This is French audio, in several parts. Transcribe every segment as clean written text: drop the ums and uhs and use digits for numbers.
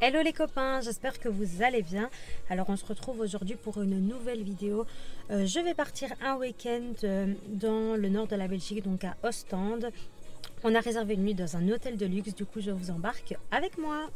Hello les copains, j'espère que vous allez bien. Alors on se retrouve aujourd'hui pour une nouvelle vidéo. Je vais partir un week-end dans le nord de la Belgique, donc à Ostende. On a réservé une nuit dans un hôtel de luxe, du coup je vous embarque avec moi.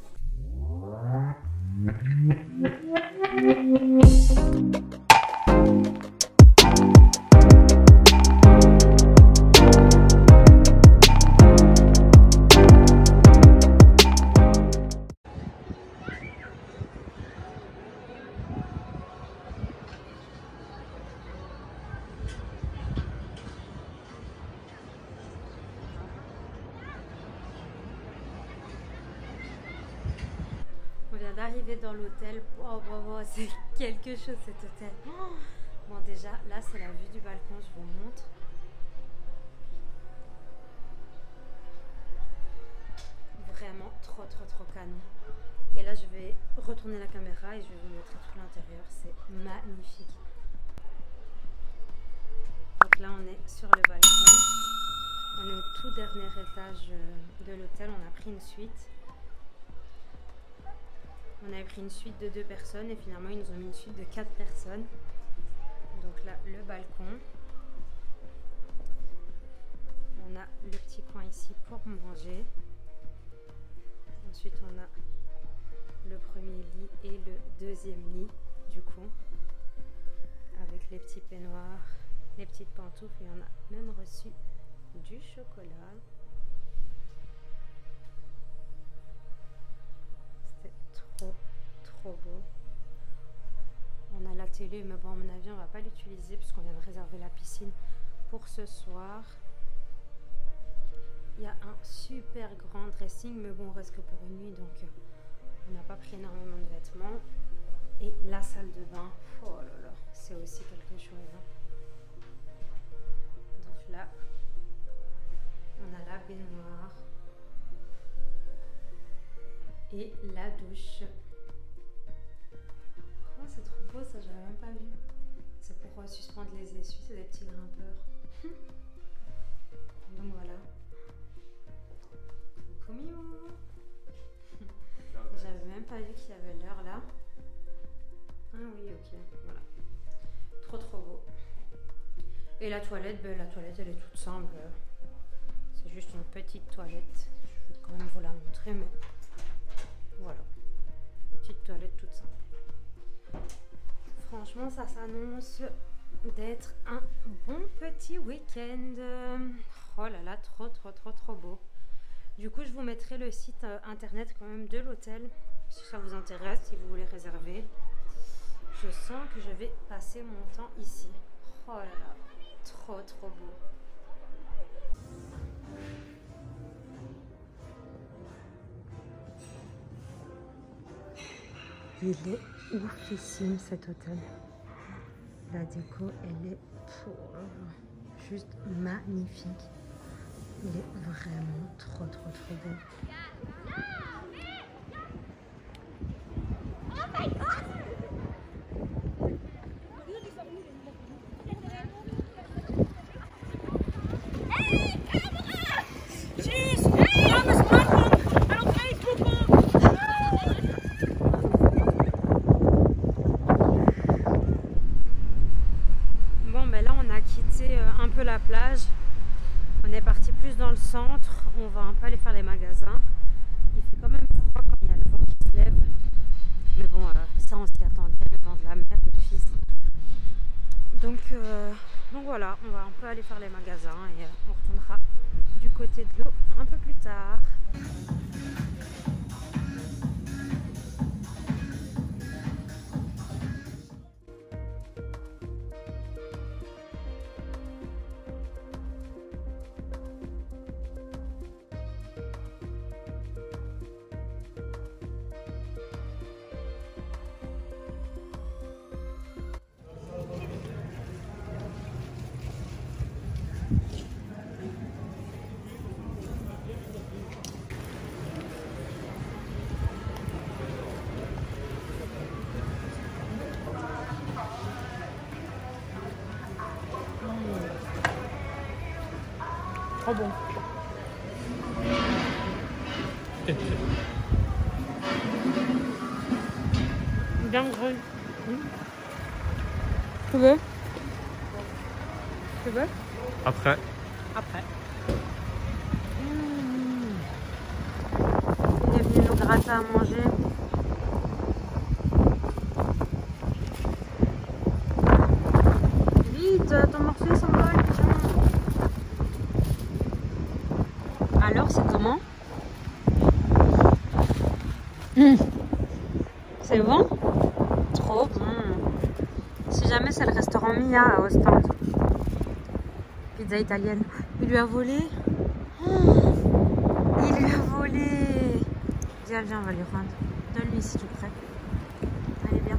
On vient d'arriver dans l'hôtel. Oh, c'est quelque chose cet hôtel. Oh. Bon, déjà, là, c'est la vue du balcon, je vous montre. Vraiment trop canon. Et là, je vais retourner la caméra et je vais vous montrer tout l'intérieur. C'est magnifique. Donc là, on est sur le balcon. On est au tout dernier étage de l'hôtel. On a pris une suite. On avait pris une suite de 2 personnes et finalement ils nous ont mis une suite de 4 personnes. Donc là, le balcon. On a le petit coin ici pour manger. Ensuite, on a le premier lit et le deuxième lit, du coup. Avec les petits peignoirs, les petites pantoufles et on a même reçu du chocolat. Trop beau. On a la télé, mais bon, à mon avis, on va pas l'utiliser puisqu'on vient de réserver la piscine pour ce soir. Il y a un super grand dressing, mais bon, on reste que pour une nuit, donc on n'a pas pris énormément de vêtements. Et la salle de bain, oh là là, c'est aussi quelque chose. Hein. Donc là, on a la baignoire et la douche. Oh, c'est trop beau, ça j'avais même pas vu. C'est pour suspendre les essuies, c'est des petits grimpeurs. Donc voilà. Coucou Miou. J'avais même pas vu qu'il y avait l'heure là. Ah oui, ok, voilà. Trop beau. Et la toilette, ben, la toilette elle est toute simple. C'est juste une petite toilette. Je vais quand même vous la montrer, mais voilà. Petite toilette toute simple. Franchement, ça s'annonce d'être un bon petit week-end. Oh là là, trop beau. Du coup, je vous mettrai le site internet quand même de l'hôtel si ça vous intéresse, si vous voulez réserver. Je sens que je vais passer mon temps ici. Oh là là, trop beau. Il est oufissime cet hôtel. La déco, elle est juste magnifique. Il est vraiment trop beau. Oh my God! Hey, camera! Tschüss! Namens Marco! En op Facebook! Bon, ben là, on a quitté un peu la plage. On est parti plus dans le centre. On va un peu aller faire les magasins. Il fait quand même froid quand il y a le vent qui se lève. Mais bon, ça, on s'y attendait. Le vent de la mer, le fils. Donc voilà, on va un peu aller faire les magasins et on retournera du côté de l'eau un peu plus tard. Trop bon. bien gros. Tu veux? Tu veux? Après. Après. Il est venu nous gratter à manger. Vite, ton morceau il s'envole. Alors, c'est comment? C'est bon? Trop bon. Si jamais c'est le restaurant Mia à Ostende. Pizza italienne. Il lui a volé. Il lui a volé. Dis, viens, on va lui rendre. Donne-lui si tu es prêt. Allez, viens.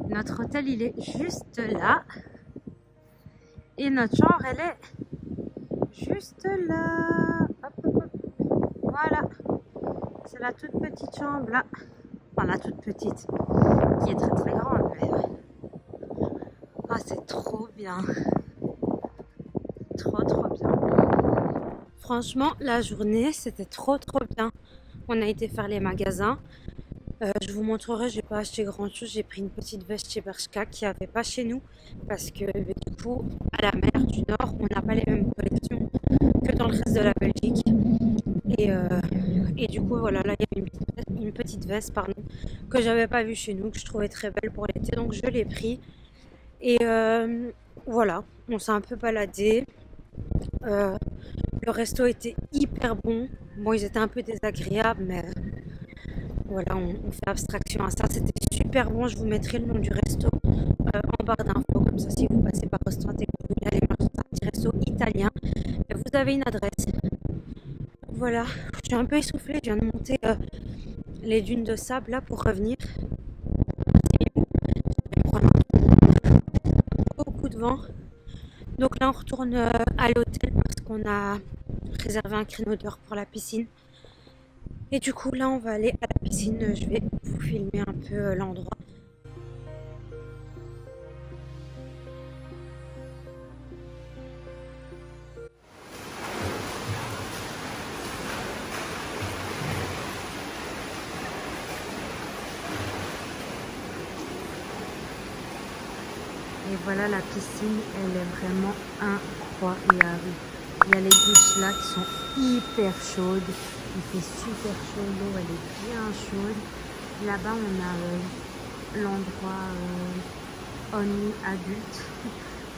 Notre hôtel, il est juste là. Et notre chambre, elle est juste là. Hop, hop, hop. Voilà. C'est la toute petite chambre là. Enfin, la toute petite. Qui est très très grande. Mais... ah, c'est trop bien. Trop trop bien. Franchement, la journée, c'était trop trop bien. On a été faire les magasins. Je vous montrerai, j'ai pas acheté grand chose, j'ai pris une petite veste chez Bershka qui avait pas chez nous parce que du coup à la mer du Nord on n'a pas les mêmes collections que dans le reste de la Belgique et du coup voilà, là il y a une petite veste pardon, que j'avais pas vue chez nous, que je trouvais très belle pour l'été, donc je l'ai pris et voilà, on s'est un peu baladé. Le resto était hyper bon, bon ils étaient un peu désagréables mais voilà, on fait abstraction à ça. C'était super bon. Je vous mettrai le nom du resto en barre d'infos. Comme ça, si vous passez par Ostende et que vous voulez aller manger dans un petit resto italien, vous avez une adresse. Voilà, je suis un peu essoufflée. Je viens de monter les dunes de sable là pour revenir. Beaucoup de vent. Donc là, on retourne à l'hôtel parce qu'on a réservé un créneau d'heure pour la piscine. Et du coup là on va aller à la piscine, je vais vous filmer un peu l'endroit. Et voilà, la piscine, elle est vraiment incroyable. Il y a les douches là qui sont hyper chaudes. Il fait super chaud, l'eau elle est bien chaude. Là-bas on a l'endroit only adulte,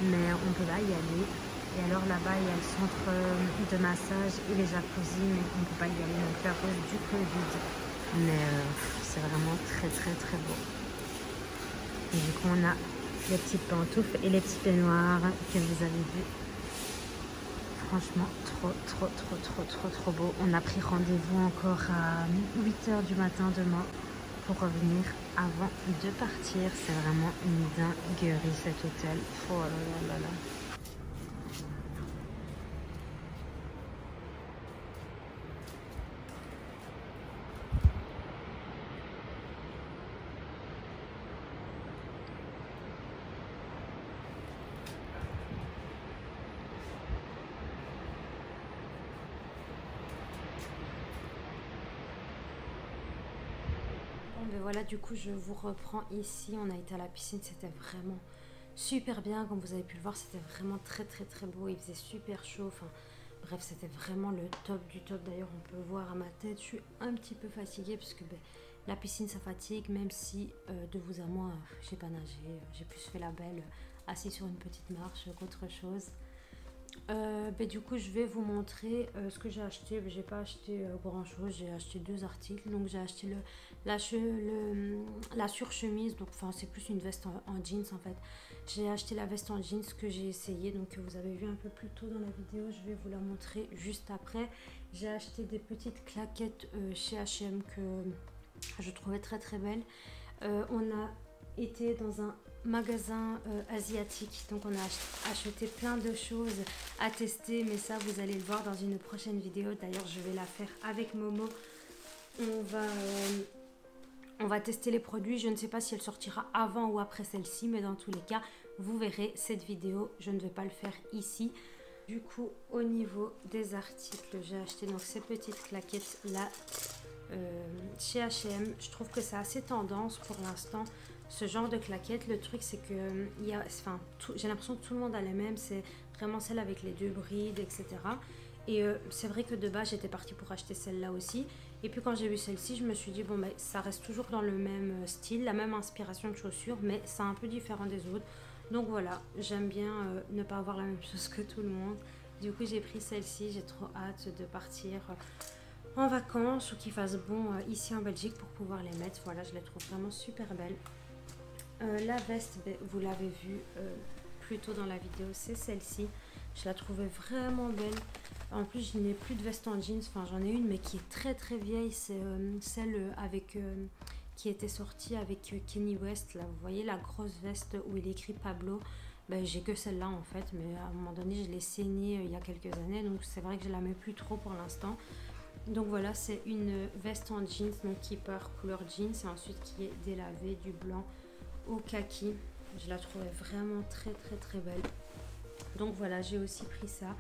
mais on peut pas y aller. Et alors là-bas il y a le centre de massage et les jacuzzi, mais on peut pas y aller donc à cause du Covid. Mais c'est vraiment très très très beau. Et du coup, on a les petites pantoufles et les petits peignoirs que vous avez vus. Franchement, trop beau. On a pris rendez-vous encore à 8 h du matin demain pour revenir avant de partir. C'est vraiment une dinguerie cet hôtel. Oh là là là là. Mais voilà, du coup je vous reprends ici. On a été à la piscine, c'était vraiment super bien. Comme vous avez pu le voir, c'était vraiment très beau. Il faisait super chaud, enfin bref, c'était vraiment le top du top. D'ailleurs on peut voir à ma tête, je suis un petit peu fatiguée parce que la piscine ça fatigue. Même si de vous à moi j'ai pas nagé, j'ai plus fait la belle assise sur une petite marche qu'autre chose. Du coup je vais vous montrer ce que j'ai acheté. J'ai pas acheté grand chose, j'ai acheté 2 articles. Donc j'ai acheté la surchemise, donc enfin c'est plus une veste en jeans en fait. J'ai acheté la veste en jeans que j'ai essayé, donc que vous avez vu un peu plus tôt dans la vidéo. Je vais vous la montrer juste après. J'ai acheté des petites claquettes chez H&M que je trouvais très belles. On a été dans un magasin asiatique, donc on a acheté plein de choses à tester, mais ça vous allez le voir dans une prochaine vidéo. D'ailleurs je vais la faire avec Momo. On va tester les produits. Je ne sais pas si elle sortira avant ou après celle-ci, mais dans tous les cas vous verrez cette vidéo. Je ne vais pas le faire ici. Du coup au niveau des articles, j'ai acheté donc ces petites claquettes là chez H&M. Je trouve que c'est assez tendance pour l'instant ce genre de claquettes. Le truc c'est que j'ai l'impression que tout le monde a les mêmes. C'est vraiment celle avec les 2 brides, etc. Et c'est vrai que de base j'étais partie pour acheter celle-là aussi. Et puis quand j'ai vu celle-ci, je me suis dit bon ça reste toujours dans le même style, la même inspiration de chaussures, mais c'est un peu différent des autres. Donc voilà, j'aime bien ne pas avoir la même chose que tout le monde. Du coup j'ai pris celle-ci. J'ai trop hâte de partir en vacances ou qu'il fasse bon ici en Belgique pour pouvoir les mettre. Voilà, je les trouve vraiment super belles. La veste, vous l'avez vu plus tôt dans la vidéo, c'est celle-ci. Je la trouvais vraiment belle. En plus, je n'ai plus de veste en jeans. Enfin, j'en ai une, mais qui est très vieille. C'est celle qui était sortie avec Kanye West. Là, vous voyez la grosse veste où il écrit Pablo. J'ai que celle-là en fait, mais à un moment donné, je l'ai saignée il y a quelques années. Donc, c'est vrai que je la mets plus trop pour l'instant. Donc voilà, c'est une veste en jeans, donc qui part couleur jeans et ensuite qui est délavée du blanc au kaki. Je la trouvais vraiment très belle. Donc voilà, j'ai aussi pris ça.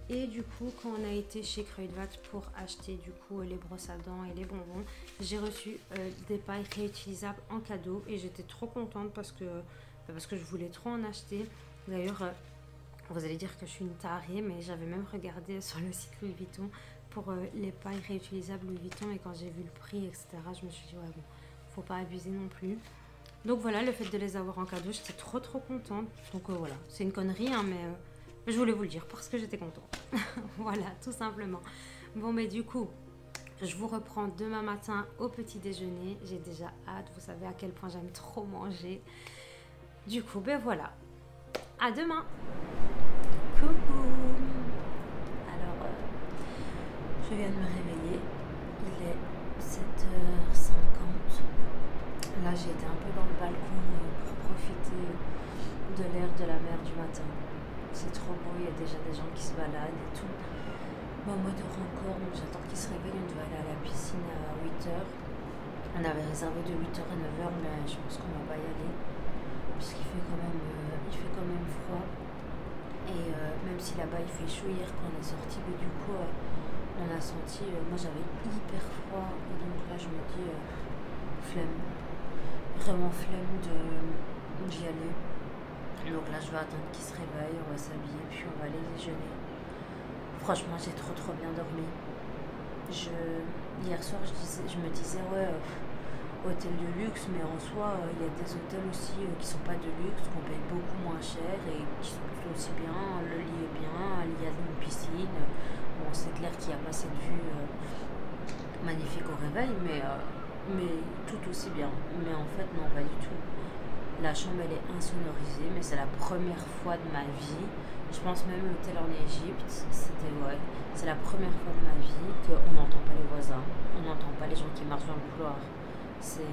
Et du coup, quand on a été chez Kruidvat pour acheter du coup les brosses à dents et les bonbons, j'ai reçu des pailles réutilisables en cadeau et j'étais trop contente parce que je voulais trop en acheter. D'ailleurs, vous allez dire que je suis une tarée, mais j'avais même regardé sur le site Louis Vuitton pour les pailles réutilisables Louis Vuitton, et quand j'ai vu le prix, etc., je me suis dit ouais bon, faut pas abuser non plus. Donc voilà, le fait de les avoir en cadeau, j'étais trop contente. Donc voilà, c'est une connerie hein, mais je voulais vous le dire parce que j'étais contente. Voilà, tout simplement. Bon mais du coup, je vous reprends demain matin au petit déjeuner. J'ai déjà hâte, vous savez à quel point j'aime trop manger. Du coup, voilà. À demain. Coucou. Alors, je viens de me réveiller. Il est 7h50. Là, j'ai été un peu dans le balcon pour profiter de l'air de la mer du matin. C'est trop beau, il y a déjà des gens qui se baladent et tout. Moi dors encore, donc j'attends qu'ils se réveillent. On doit aller à la piscine à 8h. On avait réservé de 8h à 9h, mais je pense qu'on va pas y aller. Puisqu'il fait quand même froid. Et même si là-bas il fait chaud, hier quand on est sorti, mais du coup on a senti, moi j'avais hyper froid. Et donc là je me dis, flemme. Vraiment flemme d'y aller. Donc là je vais attendre qu'il se réveille, on va s'habiller puis on va aller déjeuner. Franchement j'ai trop bien dormi. Hier soir je me disais ouais, hôtel de luxe, mais en soi il y a des hôtels aussi qui sont pas de luxe, qu'on paye beaucoup moins cher et qui sont plutôt aussi bien. Le lit est bien, il y a une piscine. Bon c'est clair qu'il n'y a pas cette vue magnifique au réveil, mais tout aussi bien. Mais en fait non, pas du tout. La chambre elle est insonorisée, mais c'est la première fois de ma vie. Je pense même l'hôtel en Égypte, c'était ouais. C'est la première fois de ma vie qu'on n'entend pas les voisins, on n'entend pas les gens qui marchent dans le couloir. C'est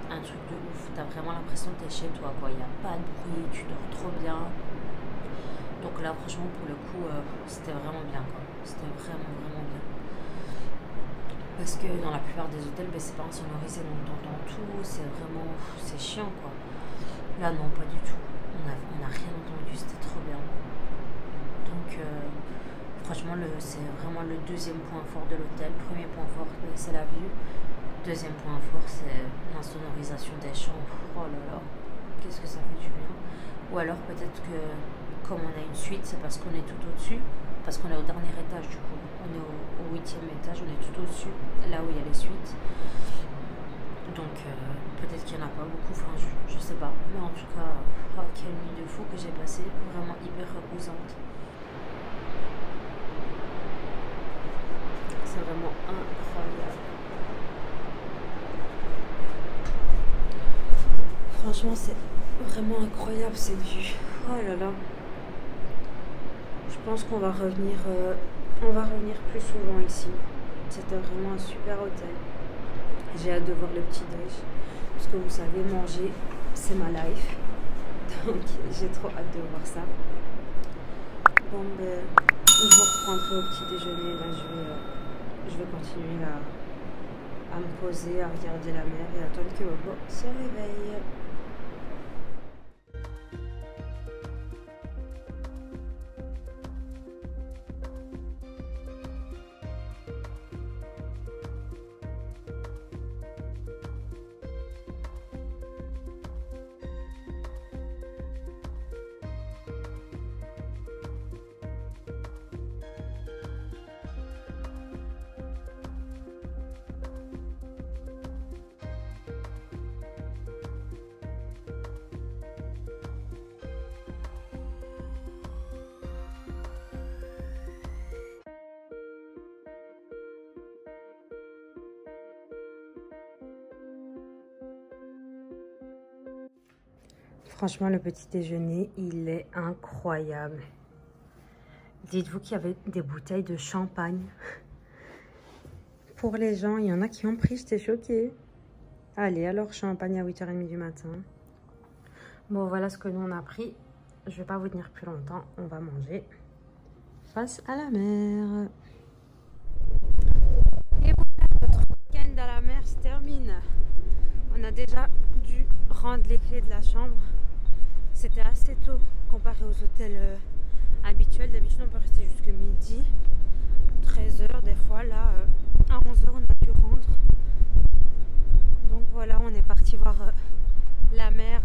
un truc de ouf. T'as vraiment l'impression que t'es chez toi, quoi. Il n'y a pas de bruit, tu dors trop bien. Donc là, franchement, pour le coup, c'était vraiment bien, quoi. C'était vraiment, vraiment bien. Parce que dans la plupart des hôtels, ben, c'est pas insonorisé, donc t'entends tout, c'est vraiment... c'est chiant, quoi. Là, non, pas du tout. On a rien entendu, c'était trop bien. Donc, franchement, c'est vraiment le deuxième point fort de l'hôtel. Premier point fort, c'est la vue. Deuxième point fort, c'est l'insonorisation des chambres. Oh là là, qu'est-ce que ça fait du bien. Ou alors, peut-être que, comme on a une suite, c'est parce qu'on est tout au-dessus. Parce qu'on est au dernier étage, du coup. On est au 8e étage, on est tout au-dessus, là où il y a les suites. Donc, peut-être qu'il n'y en a pas beaucoup, enfin, je sais pas. Mais en tout cas, oh, quelle nuit de fou que j'ai passée. Vraiment hyper reposante. C'est vraiment incroyable. Franchement, c'est vraiment incroyable cette vue. Oh là là. Je pense qu'on va revenir, plus souvent ici. C'était vraiment un super hôtel. J'ai hâte de voir le petit déj. Parce que vous savez, manger, c'est ma life. Donc, j'ai trop hâte de voir ça. Bon, ben, je vous reprendrai au petit déjeuner. Là, je vais continuer à me poser, à regarder la mer et attendre que Bobo se réveille. Franchement, le petit déjeuner, il est incroyable. Dites-vous qu'il y avait des bouteilles de champagne. Pour les gens, il y en a qui ont pris, j'étais choquée. Allez, alors champagne à 8h30 du matin. Bon, voilà ce que nous on a pris. Je ne vais pas vous tenir plus longtemps. On va manger face à la mer. Et voilà, notre week-end à la mer se termine. On a déjà dû rendre les clés de la chambre. C'était assez tôt comparé aux hôtels habituels. D'habitude, on peut rester jusqu'à midi, 13h des fois. Là, à 11h, on a dû rendre. Donc voilà, on est parti voir la mer.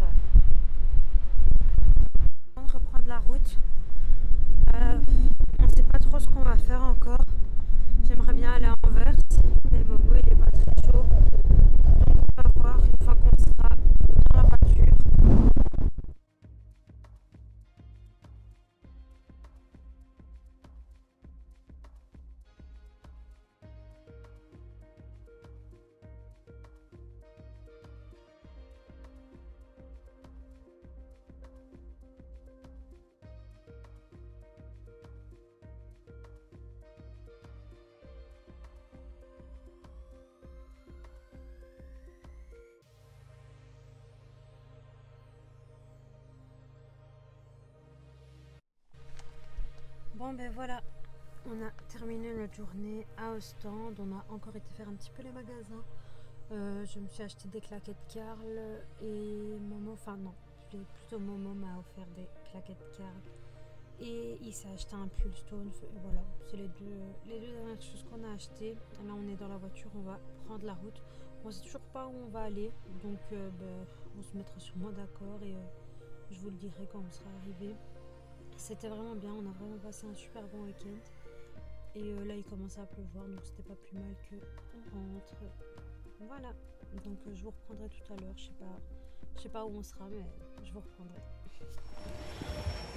On va reprendre la route. On ne sait pas trop ce qu'on va faire encore. J'aimerais bien aller à Anvers, mais Momo il n'est pas très chaud. Donc on va voir une fois qu'on sera dans la voiture. Bon ben voilà, on a terminé notre journée à Ostende. On a encore été faire un petit peu les magasins. Je me suis acheté des claquettes Karl et Momo, enfin non, plutôt Momo m'a offert des claquettes Karl et il s'est acheté un pull Stone. Voilà, c'est les deux dernières choses qu'on a achetées. Là on est dans la voiture, on va prendre la route. On sait toujours pas où on va aller, donc on se mettra sûrement d'accord et je vous le dirai quand on sera arrivé. C'était vraiment bien, on a vraiment passé un super bon week-end. Et là il commençait à pleuvoir, donc c'était pas plus mal qu'on rentre. Voilà, donc je vous reprendrai tout à l'heure. Je sais pas où on sera, mais je vous reprendrai.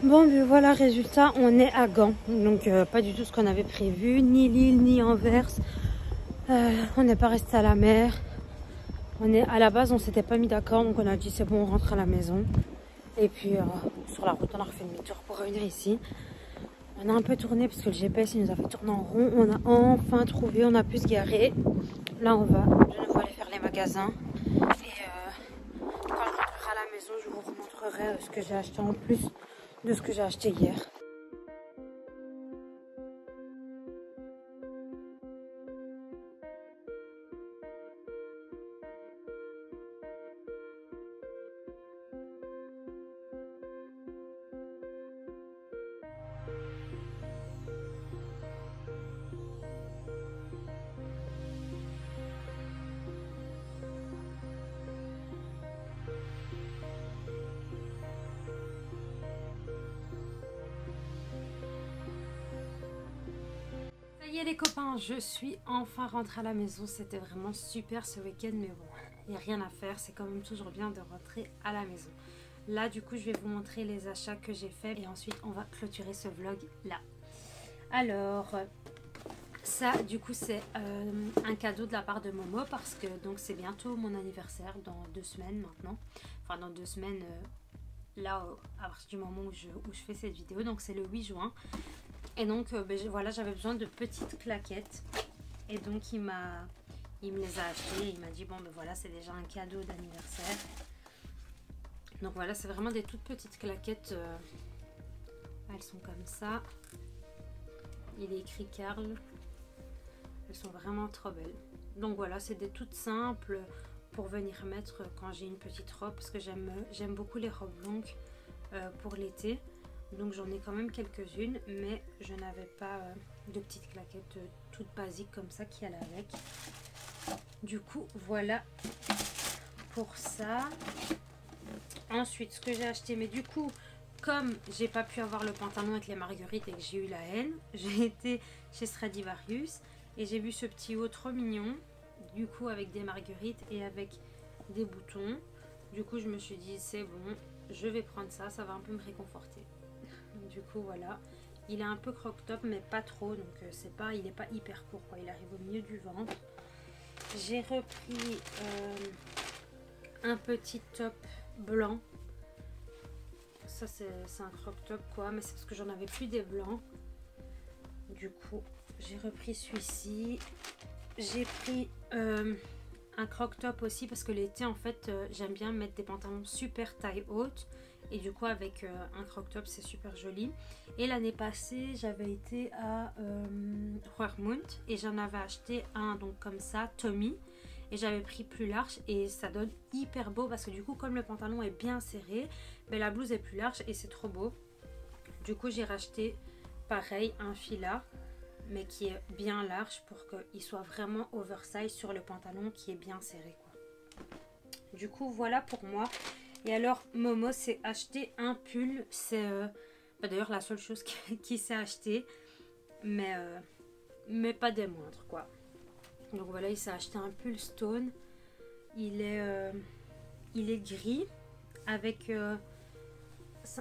Bon, ben voilà, résultat, on est à Gand. Donc pas du tout ce qu'on avait prévu, ni Lille, ni Anvers. On n'est pas resté à la mer. À la base, on s'était pas mis d'accord, donc on a dit c'est bon, on rentre à la maison. Et puis sur la route, on a refait demi-tour pour revenir ici. On a un peu tourné parce que le GPS il nous a fait tourner en rond. On a enfin trouvé, on a pu se garer. Là, on va de nouveau aller faire les magasins. Et quand on rentrera à la maison, je vous remontrerai ce que j'ai acheté en plus de ce que j'ai acheté hier. Ça y est les copains, je suis enfin rentrée à la maison. C'était vraiment super ce week-end, mais bon, il n'y a rien à faire. C'est quand même toujours bien de rentrer à la maison. Là, du coup, je vais vous montrer les achats que j'ai faits et ensuite, on va clôturer ce vlog là. Alors, ça, du coup, c'est un cadeau de la part de Momo parce que donc c'est bientôt mon anniversaire dans 2 semaines maintenant. Enfin, dans 2 semaines, là, à partir du moment où je fais cette vidéo, donc c'est le 8 juin. Et donc voilà, j'avais besoin de petites claquettes et donc il me les a achetées. Il m'a dit bon ben voilà, c'est déjà un cadeau d'anniversaire. Donc voilà, c'est vraiment des toutes petites claquettes. Elles sont comme ça. Il est écrit Karl. Elles sont vraiment trop belles. Donc voilà, c'est des toutes simples pour venir mettre quand j'ai une petite robe parce que j'aime beaucoup les robes longues pour l'été. Donc j'en ai quand même quelques-unes, mais je n'avais pas de petites claquettes toutes basiques comme ça qui allaient avec. Du coup, voilà pour ça. Ensuite, ce que j'ai acheté, mais du coup, comme j'ai pas pu avoir le pantalon avec les marguerites et que j'ai eu la haine, j'ai été chez Stradivarius et j'ai vu ce petit haut trop mignon, du coup avec des marguerites et avec des boutons. Du coup, je me suis dit c'est bon, je vais prendre ça, ça va un peu me réconforter. Du coup voilà, il est un peu croc-top mais pas trop, donc il n'est pas hyper court quoi, il arrive au milieu du ventre. J'ai repris un petit top blanc, ça c'est un croc-top quoi, mais c'est parce que j'en avais plus des blancs. Du coup j'ai repris celui-ci. J'ai pris un croc-top aussi parce que l'été en fait j'aime bien mettre des pantalons super taille haute. Et du coup avec un croc-top c'est super joli. Et l'année passée j'avais été à Roermond et j'en avais acheté un donc comme ça, Tommy. Et j'avais pris plus large et ça donne hyper beau parce que du coup comme le pantalon est bien serré, mais la blouse est plus large et c'est trop beau. Du coup j'ai racheté pareil un fila mais qui est bien large pour qu'il soit vraiment oversize sur le pantalon qui est bien serré quoi. Du coup voilà pour moi. Et alors Momo s'est acheté un pull, c'est d'ailleurs la seule chose qui s'est acheté, mais pas des moindres quoi. Donc voilà, il s'est acheté un pull Stone, il est gris avec,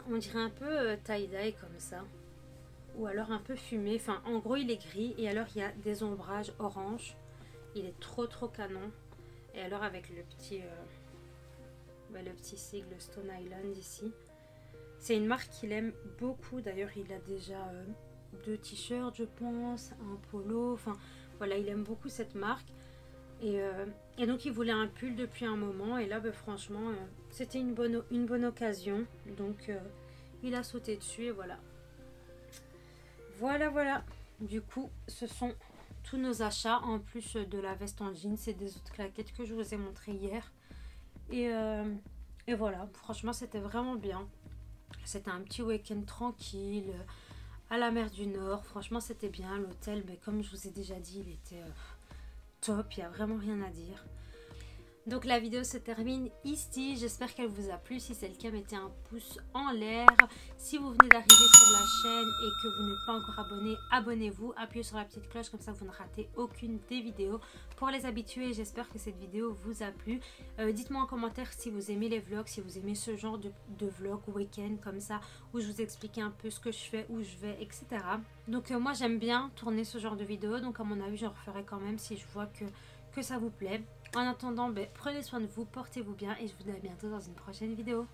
on dirait un peu tie-dye comme ça, ou alors un peu fumé, enfin en gros il est gris et alors il y a des ombrages orange, il est trop canon. Et alors avec le petit sigle Stone Island ici. C'est une marque qu'il aime beaucoup. D'ailleurs, il a déjà 2 t-shirts, je pense, un polo. Enfin, voilà, il aime beaucoup cette marque. Et donc, il voulait un pull depuis un moment. Et là, franchement, c'était une bonne occasion. Donc, il a sauté dessus et voilà. Voilà. Du coup, ce sont tous nos achats. En plus de la veste en jeans et des autres claquettes que je vous ai montré hier. Et voilà, franchement c'était vraiment bien. C'était un petit week-end tranquille à la mer du Nord. Franchement c'était bien. L'hôtel, mais comme je vous ai déjà dit, il était top, il n'y a vraiment rien à dire. Donc la vidéo se termine ici, j'espère qu'elle vous a plu. Si c'est le cas, mettez un pouce en l'air. Si vous venez d'arriver sur la chaîne et que vous n'êtes pas encore abonné, abonnez-vous, appuyez sur la petite cloche, comme ça vous ne ratez aucune des vidéos. Pour les habitués, j'espère que cette vidéo vous a plu. Dites-moi en commentaire si vous aimez les vlogs, si vous aimez ce genre de vlog week-end comme ça, où je vous explique un peu ce que je fais, où je vais, etc. Donc moi j'aime bien tourner ce genre de vidéo, donc à mon avis j'en referai quand même si je vois que ça vous plaît. En attendant, prenez soin de vous, portez-vous bien et je vous dis à bientôt dans une prochaine vidéo.